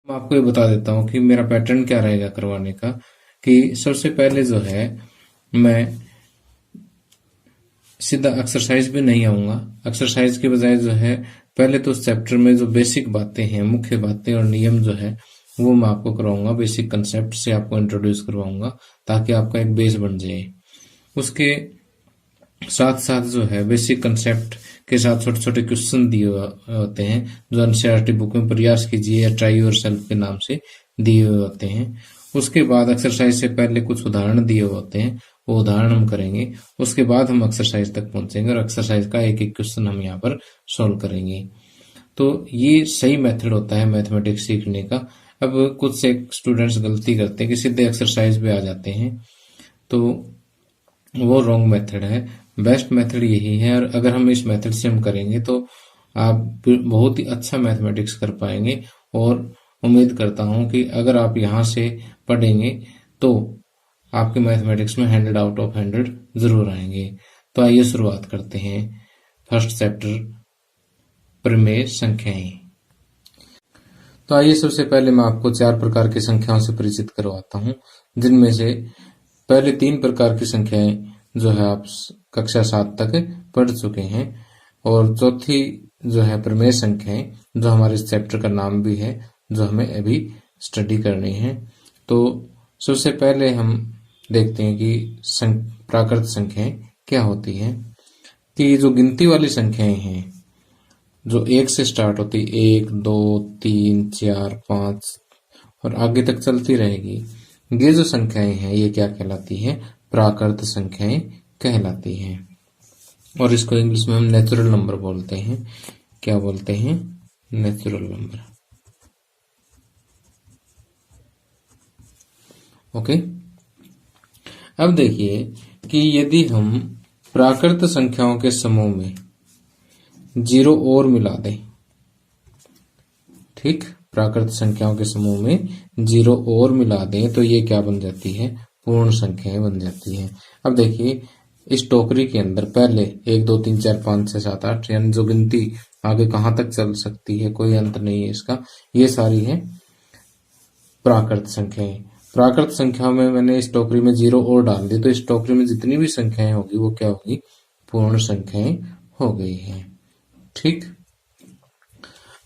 मैं आपको ये बता देता हूँ कि मेरा पैटर्न क्या रहेगा करवाने का। कि सबसे पहले जो है मैं सीधा एक्सरसाइज भी नहीं आऊंगा। एक्सरसाइज के बजाय जो है पहले तो उस चैप्टर में जो बेसिक बातें हैं, मुख्य बातें और नियम जो है वो मैं आपको करवाऊंगा। बेसिक कंसेप्ट से आपको इंट्रोड्यूस करवाऊंगा ताकि आपका एक बेस बन जाए। उसके साथ साथ जो है बेसिक कंसेप्ट के साथ छोटे छोटे क्वेश्चन दिए होते हैं जो एनसीईआरटी बुक में प्रयास कीजिए या ट्राई योर सेल्फ के नाम से दिए हुए होते हैं। उसके बाद एक्सरसाइज से पहले कुछ उदाहरण दिए होते हैं, वो उदाहरण हम करेंगे। उसके बाद हम एक्सरसाइज तक पहुंचेंगे और एक्सरसाइज का एक एक क्वेश्चन हम यहाँ पर सॉल्व करेंगे। तो ये सही मेथड होता है मैथमेटिक्स सीखने का। अब कुछ से स्टूडेंट्स गलती करते हैं कि सीधे एक्सरसाइज पे आ जाते हैं, तो वो रॉन्ग मेथड है। बेस्ट मेथड यही है और अगर हम इस मेथड से हम करेंगे तो आप बहुत ही अच्छा मैथमेटिक्स कर पाएंगे। और उम्मीद करता हूं कि अगर आप यहाँ से पढ़ेंगे तो आपके मैथमेटिक्स में 100 आउट ऑफ 100 जरूर आएंगे। तो आइए शुरुआत करते हैं। फर्स्ट चैप्टर प्रमेय संख्याएं। तो आइए सबसे पहले मैं आपको 4 प्रकार की संख्याओं से परिचित करवाता हूं, जिनमें से पहले 3 प्रकार की संख्याएं जो है आप कक्षा 7 तक पढ़ चुके हैं और चौथी जो है प्रमेय संख्याएं, जो हमारे इस चैप्टर का नाम भी है, जो हमें अभी स्टडी करनी है। तो सबसे पहले हम देखते हैं कि प्राकृत संख्याएं क्या होती हैं। कि जो गिनती वाली संख्याएं हैं जो 1 से स्टार्ट होती, 1, 2, 3, 4, 5 और आगे तक चलती रहेगी, ये जो संख्याएं हैं ये क्या कहलाती हैं? प्राकृत संख्याएं कहलाती हैं। और इसको इंग्लिश में हम नेचुरल नंबर बोलते हैं। क्या बोलते हैं? Natural number. ओके। अब देखिए कि यदि हम प्राकृत संख्याओं के समूह में 0 और मिला दें, ठीक, प्राकृत संख्याओं के समूह में 0 और मिला दें तो ये क्या बन जाती है? पूर्ण संख्याएं बन जाती हैं। अब देखिए इस टोकरी के अंदर पहले 1, 2, 3, 4, 5, 6, 7, 8 यानी जो गिनती आगे कहां तक चल सकती है, कोई अंत नहीं है इसका, ये सारी है प्राकृत संख्याएं। प्राकृत संख्या में मैंने इस टोकरी में 0 और डाल दी तो इस टोकरी में जितनी भी संख्याएं होगी वो क्या होगी? पूर्ण संख्याएं हो गई हैं। ठीक।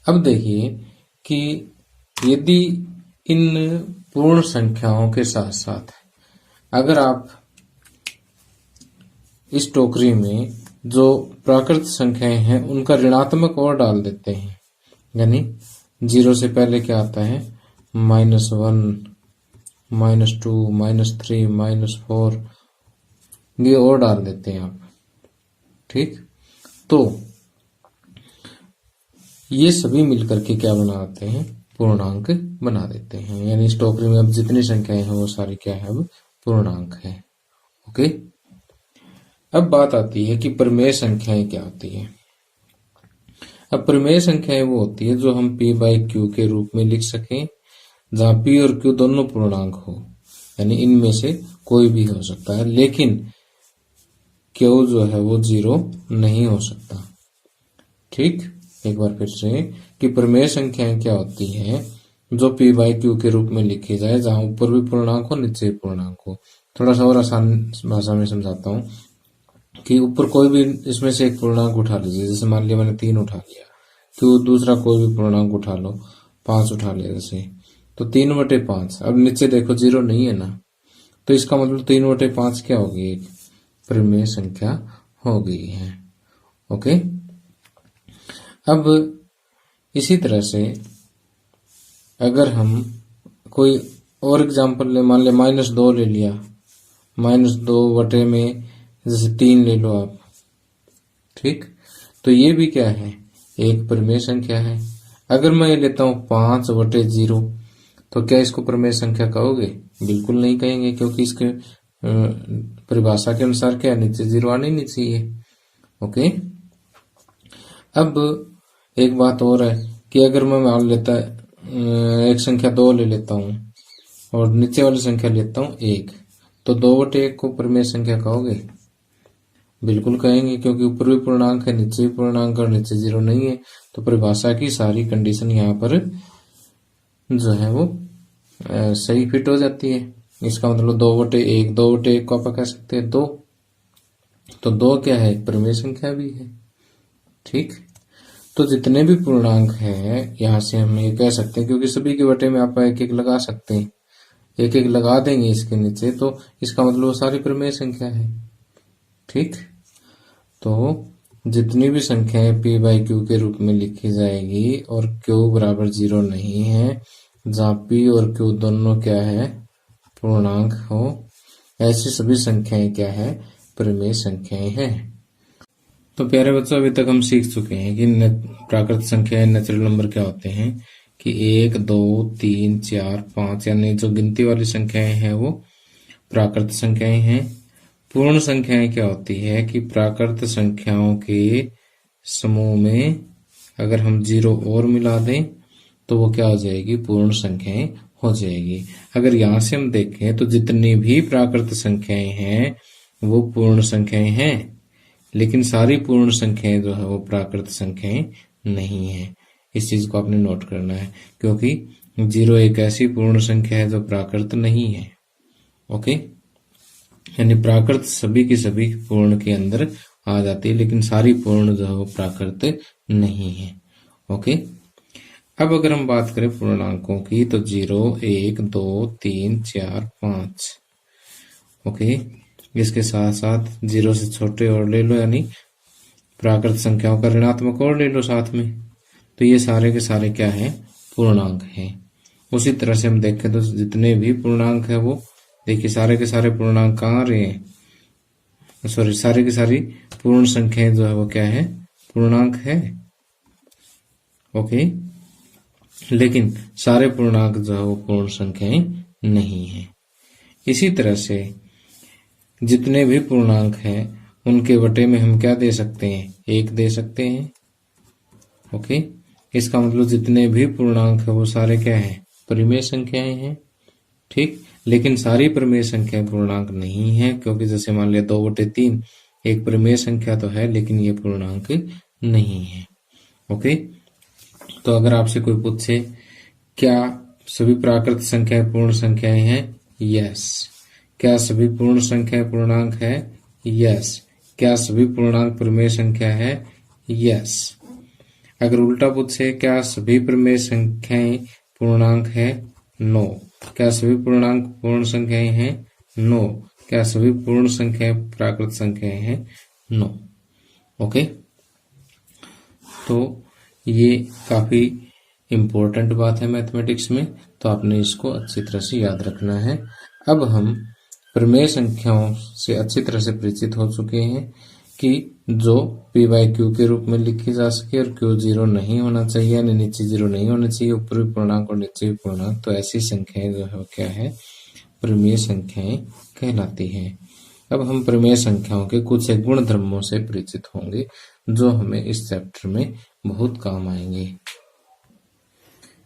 अब देखिए कि यदि इन पूर्ण संख्याओं के साथ साथ अगर आप इस टोकरी में जो प्राकृत संख्याएं हैं उनका ऋणात्मक और डाल देते हैं, यानी 0 से पहले क्या आता है? -1, -2, -3, -4, ये और डाल देते हैं आप। ठीक। तो ये सभी मिलकर के क्या बनाते हैं? पूर्णांक बना देते हैं। यानी इस टोकरी में अब जितनी संख्याएं हैं वो सारी क्या है? अब पूर्णांक है। ओके। अब बात आती है कि प्रमेय संख्याएं क्या होती है। अब प्रमेय संख्याएं वो होती है जो हम p/q के रूप में लिख सकें, जहां p और q दोनों पूर्णांक हो, यानी इनमें से कोई भी हो सकता है, लेकिन q जो है वो 0 नहीं हो सकता। ठीक। एक बार फिर से कि प्रमेय संख्याएं क्या होती हैं? जो p/q के रूप में लिखी जाए, जहां ऊपर भी पूर्णांक हो नीचे भी पूर्णांक हो। थोड़ा सा और आसान भाषा में समझाता हूं कि ऊपर कोई भी इसमें से एक पूर्णांक उठा लीजिए, जैसे मान लिया मैंने 3 उठा लिया, तो दूसरा कोई भी पूर्णांक उठा लो, 5 उठा लिया जैसे, तो 3/5। अब नीचे देखो 0 नहीं है ना, तो इसका मतलब 3/5 क्या होगी? एक प्रमेय संख्या हो गई है। ओके। अब इसी तरह से अगर हम कोई और एग्जांपल ले, मान लिया -2 ले लिया, -2 में जैसे 3 ले लो आप। ठीक। तो ये भी क्या है? एक प्रमेय संख्या है। अगर मैं ये लेता हूं 5/0, तो क्या इसको प्रमेय संख्या कहोगे? बिल्कुल नहीं कहेंगे, क्योंकि इसके परिभाषा के अनुसार क्या नीचे 0 आने नहीं चाहिए। ओके। अब एक बात और है कि अगर मैं मान लेता एक संख्या 2 ले लेता हूं और नीचे वाली संख्या लेता हूं 1, तो 2/1 को प्रमेय संख्या कहोगे? बिल्कुल कहेंगे, क्योंकि ऊपर भी पूर्णांक है, नीचे भी पूर्णांक और नीचे 0 नहीं है। तो परिभाषा की सारी कंडीशन यहाँ पर जो है वो सही फिट हो जाती है। इसका मतलब 2/1, 2/1 को आप कह सकते हैं 2। तो 2 क्या है, एक परिमेय संख्या भी है। ठीक, तो जितने भी पूर्णांक हैं यहां से हम ये कह सकते हैं, क्योंकि सभी के बटे में आप एक एक लगा सकते हैं, एक एक लगा देंगे इसके नीचे, तो इसका मतलब वो सारी परिमेय संख्या है। ठीक, तो जितनी भी संख्याएं p बाई क्यू के रूप में लिखी जाएगी और q बराबर 0 नहीं है, जहां p और q दोनों क्या है, पूर्णांक हो, ऐसी सभी संख्याएं क्या है, परिमेय संख्याएं हैं। तो प्यारे बच्चों, अभी तक हम सीख चुके हैं कि प्राकृतिक संख्याएं, नेचुरल नंबर क्या होते हैं, कि 1, 2, 3, 4, 5 यानी जो गिनती वाली संख्याएं हैं वो प्राकृतिक संख्याएं हैं। पूर्ण संख्याएं क्या होती है, कि प्राकृत संख्याओं के समूह में अगर हम 0 और मिला दें तो वो क्या हो जाएगी, पूर्ण संख्याएं हो जाएगी। अगर यहां से हम देखें तो जितनी भी प्राकृत संख्याएं हैं वो पूर्ण संख्याएं हैं, लेकिन सारी पूर्ण संख्याएं जो है वो प्राकृत संख्याएं नहीं है। इस चीज को आपने नोट करना है, क्योंकि 0 एक ऐसी पूर्ण संख्या है जो प्राकृत नहीं है। ओके, यानी प्राकृत सभी की सभी पूर्ण के अंदर आ जाती है, लेकिन सारी पूर्ण जो है वो प्राकृत नहीं है। ओके, अब अगर हम बात करें पूर्णांकों की तो 0, 1, 2, 3, 4, 5। ओके, इसके साथ साथ 0 से छोटे और ले लो, यानी प्राकृत संख्याओं का ऋणात्मक और ले लो साथ में, तो ये सारे के सारे क्या है, पूर्णांक हैं। उसी तरह से हम देखें तो जितने भी पूर्णांक है वो देखिए, सारे के सारे पूर्णांक कहाँ आ रहे हैं, सॉरी, सारी की सारी पूर्ण संख्याएं जो है वो क्या है, पूर्णांक है। ओके, लेकिन सारे पूर्णांक जो है वो पूर्ण संख्याएं नहीं है। इसी तरह से जितने भी पूर्णांक हैं उनके बटे में हम क्या दे सकते हैं, 1 दे सकते हैं। ओके, इसका मतलब जितने भी पूर्णांक है वो सारे क्या है, परिमेय संख्याएं हैं। ठीक, लेकिन सारी परिमेय संख्याएं पूर्णांक नहीं है, क्योंकि जैसे मान लिया 2/3 एक परिमेय संख्या तो है, लेकिन ये पूर्णांक नहीं है। ओके, तो अगर आपसे कोई पूछे क्या सभी प्राकृत संख्याएं पूर्ण संख्याएं हैं, यस। क्या सभी पूर्ण संख्याएं पूर्णांक है, यस। क्या सभी पूर्णांक परिमेय संख्या है, यस। अगर उल्टा पूछे क्या सभी परिमेय संख्याएं पूर्णांक है, नो। क्या सभी पूर्णांक पूर्ण संख्याएं हैं, नो। क्या सभी पूर्ण संख्याएं प्राकृत संख्याएं हैं, नो। ओके, तो ये काफी इम्पोर्टेंट बात है मैथमेटिक्स में, तो आपने इसको अच्छी तरह से याद रखना है। अब हम परिमेय संख्याओं से अच्छी तरह से परिचित हो चुके हैं कि जो p बाई क्यू के रूप में लिखी जा सके और q 0 नहीं होना चाहिए, यानी नीचे 0 नहीं होना चाहिए, ऊपर भी पूर्णांक और नीचे भी पूर्णांक, तो ऐसी संख्याएं जो है क्या है, परिमेय संख्याएं कहलाती हैं। अब हम परिमेय संख्याओं के कुछ एक गुण धर्मों से परिचित होंगे जो हमें इस चैप्टर में बहुत काम आएंगे।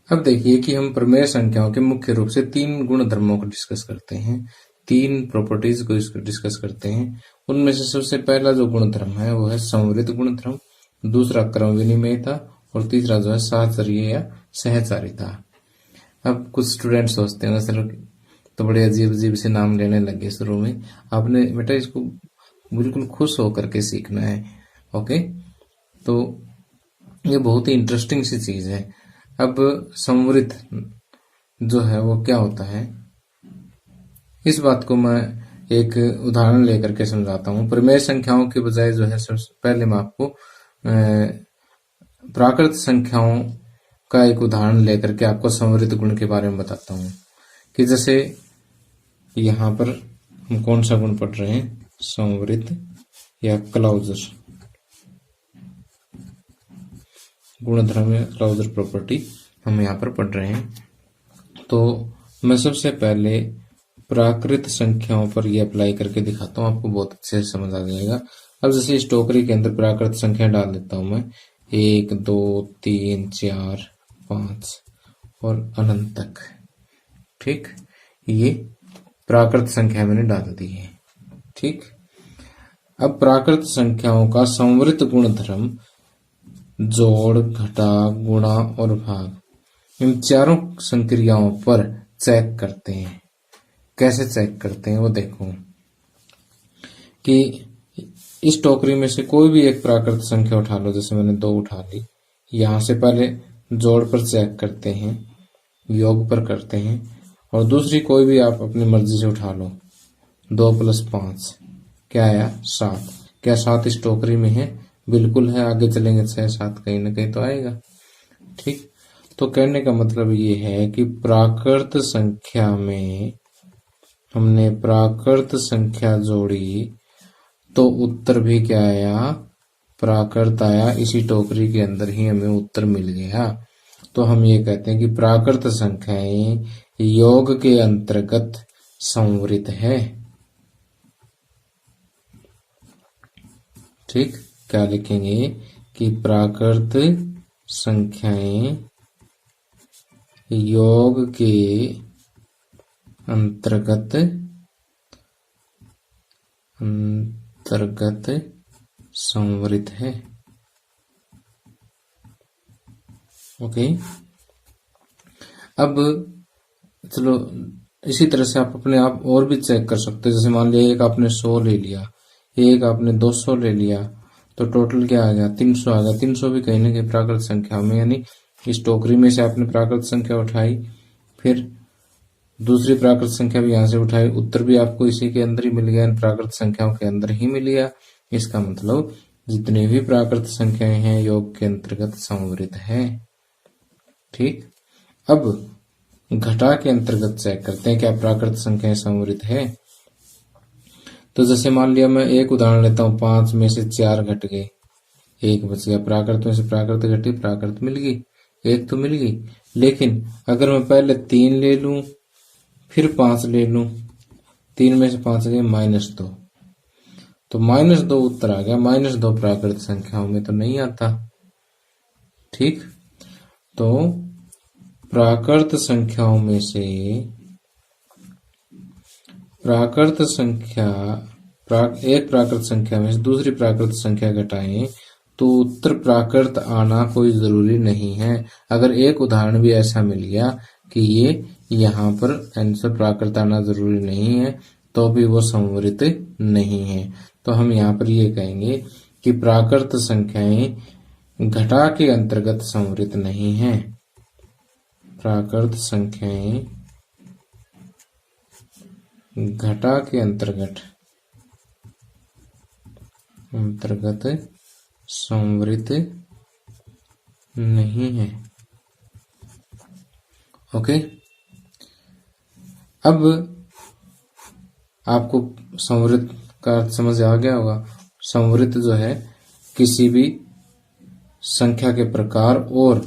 अब देखिए कि हम परिमेय संख्याओं के मुख्य रूप से 3 गुण धर्मों को डिस्कस करते हैं, 3 प्रॉपर्टीज को डिस्कस करते हैं। उनमें से सबसे पहला जो गुणधर्म है वो है संवृत गुणधर्म, दूसरा क्रम विनिमयता और तीसरा जो है साहचर्य या सहचारिता। अब कुछ स्टूडेंट सोचते हैं सर तो बड़े अजीब अजीब से नाम लेने लगे शुरू में, आपने बेटा इसको बिल्कुल खुश होकर के सीखना है। ओके, तो ये बहुत ही इंटरेस्टिंग सी चीज है। अब संवृत जो है वो क्या होता है, इस बात को मैं एक उदाहरण लेकर के समझाता हूँ। परिमेय संख्याओं के बजाय जो है सबसे पहले मैं आपको प्राकृत संख्याओं का एक उदाहरण लेकर के आपको संवृत गुण के बारे में बताता हूँ। कि जैसे यहाँ पर हम कौन सा गुण पढ़ रहे हैं, संवृत या क्लाउजर गुणधर्म या क्लाउजर प्रॉपर्टी हम यहाँ पर पढ़ रहे हैं। तो मैं सबसे पहले प्राकृत संख्याओं पर ये अप्लाई करके दिखाता हूँ, आपको बहुत अच्छे से समझ आ जाएगा। अब जैसे इस टोकरी के अंदर प्राकृत संख्या डाल देता हूं मैं, 1, 2, 3, 4, 5 और अनंत तक। ठीक, ये प्राकृत संख्या मैंने डाल दी है। ठीक, अब प्राकृत संख्याओं का संवृत गुणधर्म जोड़, घटा, गुणा और भाग, इन चारों संक्रियाओं पर चेक करते हैं। कैसे चेक करते हैं वो देखो कि इस टोकरी में से कोई भी एक प्राकृत संख्या उठा लो, जैसे मैंने 2 उठा ली। यहां से पहले जोड़ पर चेक करते हैं, योग पर करते हैं, और दूसरी कोई भी आप अपनी मर्जी से उठा लो। 2 + 5 क्या आया? 7। क्या 7 इस टोकरी में है? बिल्कुल है। आगे चलेंगे 6 7 कहीं ना कहीं तो आएगा। ठीक, तो कहने का मतलब ये है कि प्राकृत संख्या में हमने प्राकृत संख्या जोड़ी तो उत्तर भी क्या आया? प्राकृत आया। इसी टोकरी के अंदर ही हमें उत्तर मिल गया। तो हम ये कहते हैं कि प्राकृत संख्याएं योग के अंतर्गत संवृत है। ठीक, क्या लिखेंगे कि प्राकृत संख्याएं योग के अंतर्गत संवृत है। ओके, अब चलो इसी तरह से आप अपने आप और भी चेक कर सकते हैं। जैसे मान लिया एक आपने 100 ले लिया, एक आपने 200 ले लिया, तो टोटल क्या आ गया? 300 आ गया। 300 भी कहीं ना कहीं प्राकृत संख्या में, यानी इस टोकरी में से आपने प्राकृत संख्या उठाई, फिर दूसरी प्राकृत संख्या भी यहां से उठाई, उत्तर भी आपको इसी के अंदर ही मिल गया, इन प्राकृत संख्याओं के अंदर ही मिल गया। इसका मतलब जितने भी प्राकृत संख्याएं हैं योग के अंतर्गत संवृत है। ठीक, अब घटा के अंतर्गत चेक करते हैं क्या प्राकृत संख्याएं संवृत है। तो जैसे मान लिया मैं एक उदाहरण लेता हूं, 5 में से 4 घट गए, 1 बच गया। प्राकृत में से प्राकृत घटी, प्राकृत मिल गई, 1 तो मिल गई। लेकिन अगर मैं पहले 3 ले लूं फिर 5 ले लूं, 3 में से 5 गए -2, तो -2 उत्तर आ गया। -2 प्राकृत संख्याओं में तो नहीं आता। ठीक, तो प्राकृत संख्याओं में से प्राकृत संख्या एक प्राकृत संख्या में से दूसरी प्राकृत संख्या घटाएं तो उत्तर प्राकृत आना कोई जरूरी नहीं है। अगर एक उदाहरण भी ऐसा मिल गया कि ये यहाँ पर आंसर प्राकृत आना जरूरी नहीं है, तो भी वो संवृत नहीं है। तो हम यहाँ पर ये कहेंगे कि प्राकृत संख्याएं घटा के अंतर्गत संवृत नहीं है। प्राकृत संख्याएं घटा के अंतर्गत संवृत नहीं है। ओके, अब आपको संवृत का अर्थ समझ आ गया होगा। संवृत जो है किसी भी संख्या के प्रकार और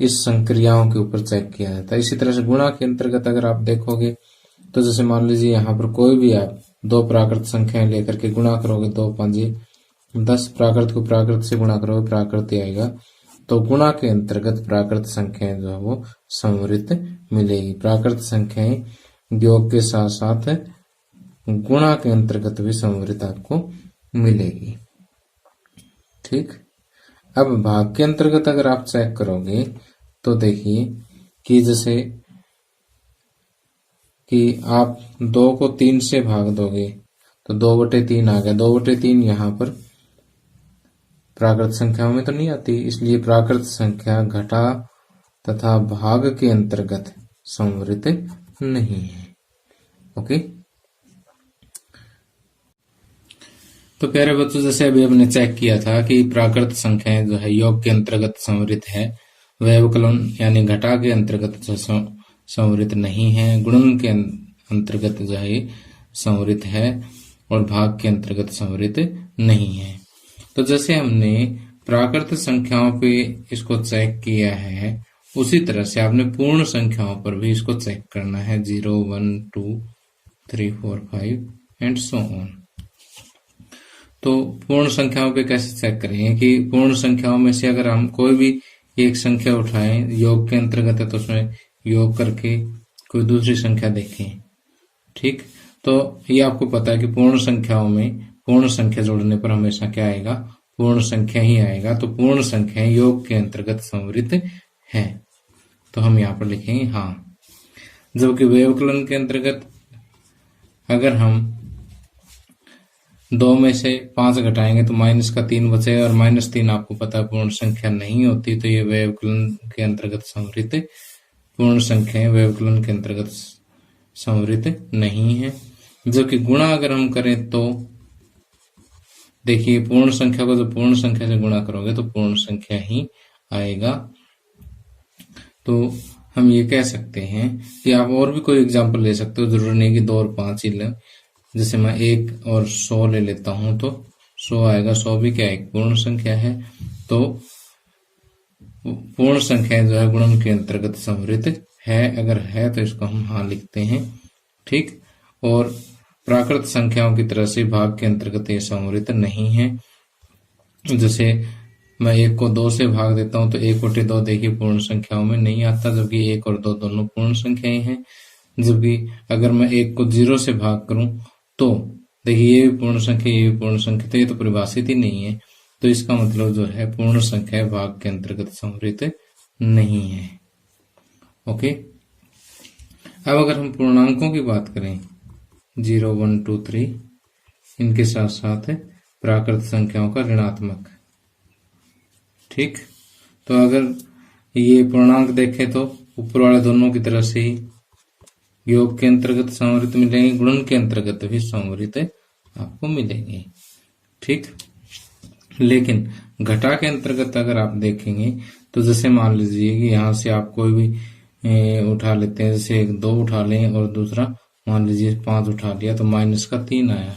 इस संक्रियाओं के ऊपर चेक किया जाता है। इसी तरह से गुणा के अंतर्गत अगर आप देखोगे तो जैसे मान लीजिए यहाँ पर कोई भी आप 2 प्राकृत संख्याएं लेकर के गुणा करोगे, 2 × 5 = 10, प्राकृत को प्राकृत से गुणा करोगे, प्राकृत आएगा। तो गुणा के अंतर्गत प्राकृत संख्याएं जो है वो संवृत मिलेगी। प्राकृत संख्याएं योग के साथ साथ गुणा के अंतर्गत भी संवृत आपको मिलेगी। ठीक, अब भाग के अंतर्गत अगर आप चेक करोगे तो देखिए कि जैसे कि आप 2 को 3 से भाग दोगे तो 2/3 आ गया। 2/3 यहाँ पर प्राकृत संख्याओं में तो नहीं आती, इसलिए प्राकृत संख्या घटा तथा भाग के अंतर्गत संवृत नहीं है। ओके, तो प्यारे बच्चों, जैसे अभी हमने चेक किया था कि प्राकृत संख्याएं जो है योग के अंतर्गत संवृत है, व्यवकलन यानी घटा के अंतर्गत जो संवृत नहीं है, गुणन के अंतर्गत जो है संवृत है, और भाग के अंतर्गत संवृत नहीं है। तो जैसे हमने प्राकृत संख्याओं पे इसको चेक किया है, उसी तरह से आपने पूर्ण संख्याओं पर भी इसको चेक करना है। 0 1 2 3 4 5 एंड सो ऑन। तो पूर्ण संख्याओं पे कैसे चेक करेंगे कि पूर्ण संख्याओं में से अगर हम कोई भी एक संख्या उठाएं, योग के अंतर्गत है, तो उसमें योग करके कोई दूसरी संख्या देखें। ठीक, तो ये आपको पता है कि पूर्ण संख्याओं में पूर्ण संख्या जोड़ने पर हमेशा क्या आएगा? पूर्ण संख्या ही आएगा। तो पूर्ण संख्या योग के अंतर्गत संवृत है। तो हम यहाँ पर लिखेंगे हाँ। जबकि व्यवकलन के अंतर्गत अगर हम 2 में से 5 घटाएंगे तो माइनस का 3 बचेगा, और -3 आपको पता है पूर्ण संख्या नहीं होती, तो ये व्यवकलन के अंतर्गत संवृत पूर्ण संख्याएं व्यवकलन के अंतर्गत संवृत नहीं है। जबकि गुणा अगर हम करें तो देखिए पूर्ण संख्या को जब पूर्ण संख्या से गुणा करोगे तो पूर्ण संख्या ही आएगा। तो हम ये कह सकते हैं कि आप और भी कोई एग्जांपल ले सकते हो, जरूरी नहीं कि 2 और 5 ही लें। जैसे मैं 1 और 100 ले लेता हूं तो 100 आएगा। 100 भी क्या एक पूर्ण संख्या है, तो पूर्ण संख्या जो है गुणन के अंतर्गत संवृत है। अगर है तो इसको हम हाँ लिखते हैं, ठीक। और प्राकृत संख्याओं की तरह से भाग के अंतर्गत ये संवृत नहीं है। जैसे मैं 1 को 2 से भाग देता हूं तो 1/2 देखिए पूर्ण संख्याओं में नहीं आता, जबकि 1 और 2 दोनों पूर्ण संख्याएं हैं। जबकि अगर मैं 1 को 0 से भाग करूं तो देखिए ये भी पूर्ण संख्या, ये भी पूर्ण संख्या, तो ये तो परिभाषित ही नहीं है। तो इसका मतलब जो है पूर्ण संख्या भाग के अंतर्गत संवृत नहीं है। ओके। अब अगर हम पूर्णांकों की बात करें 0, 1, 2, 3, इनके साथ साथ प्राकृत संख्याओं का ऋणात्मक, ठीक। तो अगर ये पूर्णांक देखें तो ऊपर वाले दोनों की तरफ से ही योग के अंतर्गत संवृत मिलेंगे, गुणन के अंतर्गत भी संवृत आपको मिलेंगे, ठीक। लेकिन घटा के अंतर्गत अगर आप देखेंगे तो जैसे मान लीजिए कि यहाँ से आप कोई भी उठा लेते हैं, जैसे 2 उठा लें और दूसरा मान लीजिए 5 उठा लिया तो -3 आया।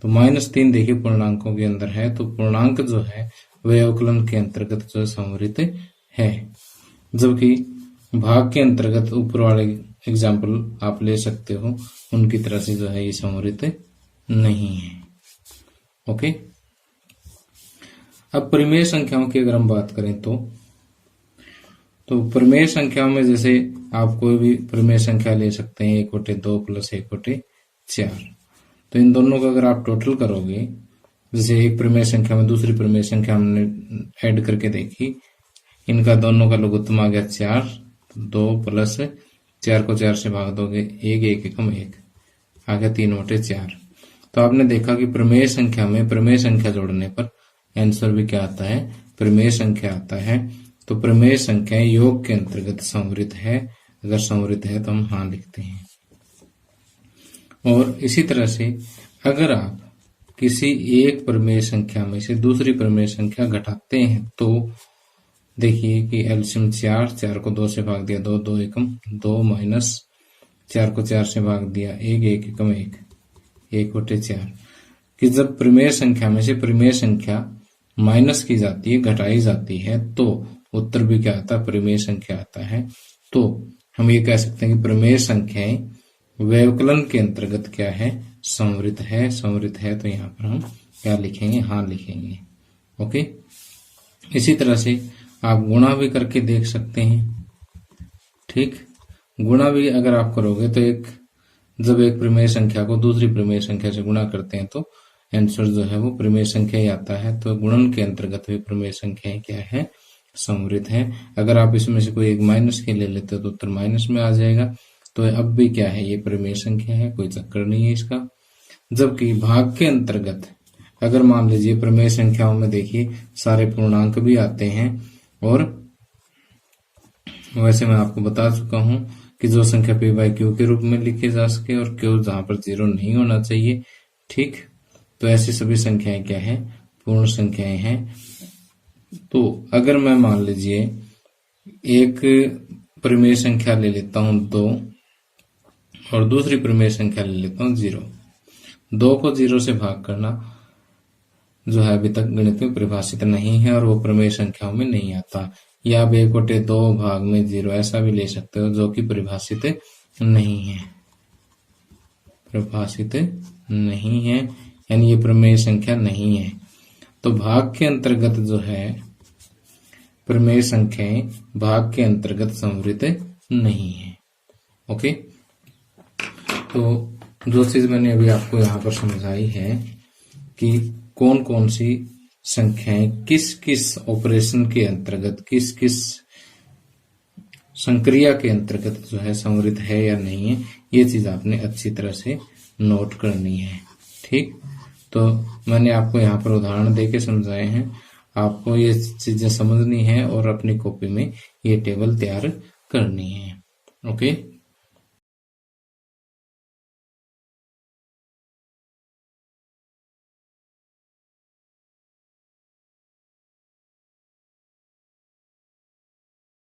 तो -3 देखिए पूर्णांकों के अंदर है, तो पूर्णांक जो है व्यवकलन के अंतर्गत जो संवृत है। जबकि भाग के अंतर्गत ऊपर वाले एग्जाम्पल आप ले सकते हो, उनकी तरह से जो है ये संवृत नहीं है। ओके। अब परिमेय संख्याओं की अगर हम बात करें तो परिमेय संख्याओं में जैसे आप कोई भी परिमेय संख्या ले सकते हैं 1/2 + 1/4। तो इन दोनों को अगर आप टोटल करोगे, जैसे एक परिमेय संख्या में दूसरी परिमेय संख्या हमने ऐड करके देखी, इनका दोनों का लघुत्तम आ गया 4, 2 + 4 को 4 से भाग दोगे 1, 1 एकम 1 आ गया 3/4। तो आपने देखा कि परिमेय संख्या में परिमेय संख्या जोड़ने पर आंसर भी क्या आता है, परिमेय संख्या आता है। तो परिमेय संख्या योग के अंतर्गत संवृत है। अगर संवृत है तो हम हाँ लिखते हैं। और इसी तरह से अगर आप किसी एक परिमेय संख्या में से दूसरी परिमेय संख्या घटाते हैं तो देखिए कि एलसीएम 4 को 2 से भाग दिया 2, 2 एकम 2 माइनस 4 को 4 से भाग दिया 1, 1 एकम 1, 1/4। कि जब परिमेय संख्या में से परिमेय संख्या माइनस की जाती है, घटाई जाती है, तो उत्तर भी क्या आता है, परिमेय संख्या आता है। तो हम ये कह सकते हैं कि परिमेय संख्याएं व्यवकलन के अंतर्गत क्या है, संवृत है। संवृत है तो यहाँ पर हम क्या लिखेंगे, हाँ लिखेंगे। ओके। इसी तरह से आप गुणा भी करके देख सकते हैं, ठीक। गुणा भी अगर आप करोगे तो जब एक परिमेय संख्या को दूसरी परिमेय संख्या से गुणा करते हैं तो आंसर जो है वो परिमेय संख्या ही आता है। तो गुणन के अंतर्गत भी परिमेय संख्याएं क्या है, संवृत है। अगर आप इसमें से कोई एक माइनस के ले लेते हो तो उत्तर माइनस में आ जाएगा। तो अब भी क्या है, ये परिमेय संख्या है, कोई चक्कर नहीं है इसका। जबकि भाग के अंतर्गत अगर मान लीजिए परिमेय संख्याओं में देखिए सारे पूर्णांक भी आते हैं, और वैसे मैं आपको बता चुका हूं कि जो संख्या p/q के रूप में लिखे जा सके और q जहां पर 0 नहीं होना चाहिए, ठीक। तो ऐसी सभी संख्याएं क्या है, पूर्ण संख्याएं हैं। तो अगर मैं मान लीजिए एक परिमेय संख्या ले लेता हूं 2 और दूसरी परिमेय संख्या ले लेता हूं 0, 2 को 0 से भाग करना जो है अभी तक गणित में परिभाषित नहीं है और वो परिमेय संख्याओं में नहीं आता। या आप 1/2 भाग में 0 ऐसा भी ले सकते हो, जो कि परिभाषित नहीं है, परिभाषित नहीं है, यानी ये परिमेय संख्या नहीं है। तो भाग के अंतर्गत जो है परिमेय संख्याएं भाग के अंतर्गत संवृत नहीं है। ओके। तो जो चीज मैंने अभी आपको यहाँ पर समझाई है कि कौन कौन सी संख्याएं किस किस ऑपरेशन के अंतर्गत किस किस संक्रिया के अंतर्गत जो है संवृत है या नहीं है, ये चीज आपने अच्छी तरह से नोट करनी है। ठीक, तो मैंने आपको यहाँ पर उदाहरण देके समझाए हैं, आपको ये चीजें समझनी है और अपनी कॉपी में ये टेबल तैयार करनी है। ओके।